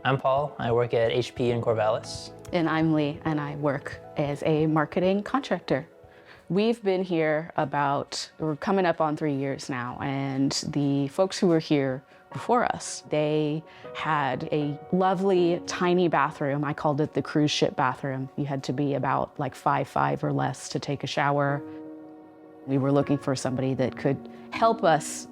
I'm Paul. I work at HP in Corvallis. And I'm Leigh, and I work as a marketing contractor. We've been here we're coming up on 3 years now, and the folks who were here before us, they had a lovely tiny bathroom. I called it the cruise ship bathroom. You had to be about like 5'5" or less to take a shower. We were looking for somebody that could help us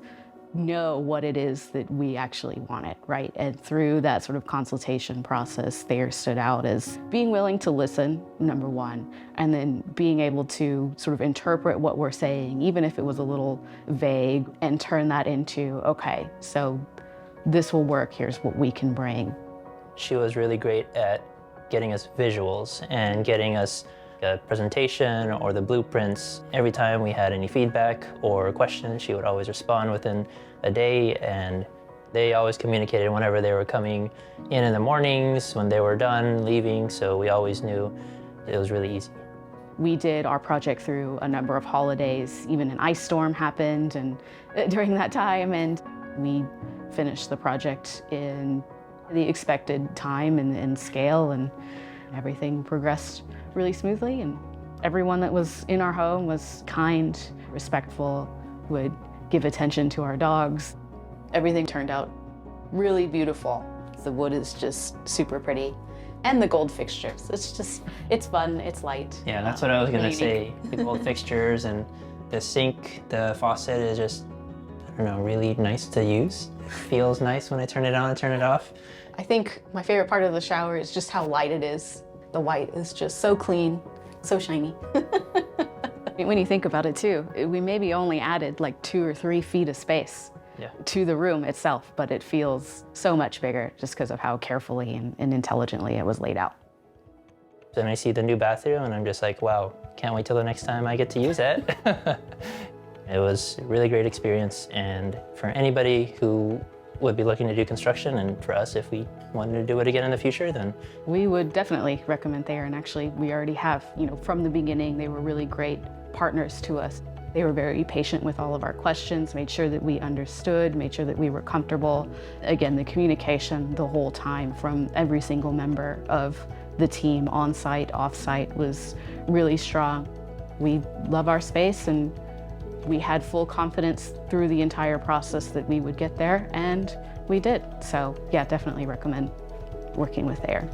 know what it is that we actually wanted, right? And through that sort of consultation process, Thayer stood out as being willing to listen, number one, and then being able to sort of interpret what we're saying, even if it was a little vague, and turn that into, okay, so this will work, here's what we can bring. She was really great at getting us visuals and getting us a presentation or the blueprints. Every time we had any feedback or questions, she would always respond within a day, and they always communicated whenever they were coming in the mornings, when they were done leaving, so we always knew it was really easy. We did our project through a number of holidays. Even an ice storm happened and during that time, and we finished the project in the expected time and scale, and everything progressed really smoothly, and everyone that was in our home was kind, respectful, would give attention to our dogs. Everything turned out really beautiful. The wood is just super pretty. And the gold fixtures. It's fun, it's light. Yeah, that's what I was gonna say. The gold fixtures and the sink, the faucet is just, I don't know, really nice to use. It feels nice when I turn it on and turn it off. I think my favorite part of the shower is just how light it is. The white is just so clean, so shiny. When you think about it too, we maybe only added like 2 or 3 feet of space to the room itself, but it feels so much bigger just because of how carefully and intelligently it was laid out. Then I see the new bathroom and I'm just like, wow, can't wait till the next time I get to use it. It was a really great experience, and for anybody who would be looking to do construction, and for us, if we wanted to do it again in the future, then we would definitely recommend Thayer. And actually, we already have, from the beginning, they were really great partners to us. They were very patient with all of our questions, made sure that we understood, made sure that we were comfortable. Again, the communication the whole time from every single member of the team, on-site, off-site, was really strong. We love our space, and we had full confidence through the entire process that we would get there, and we did. So yeah, definitely recommend working with Thayer.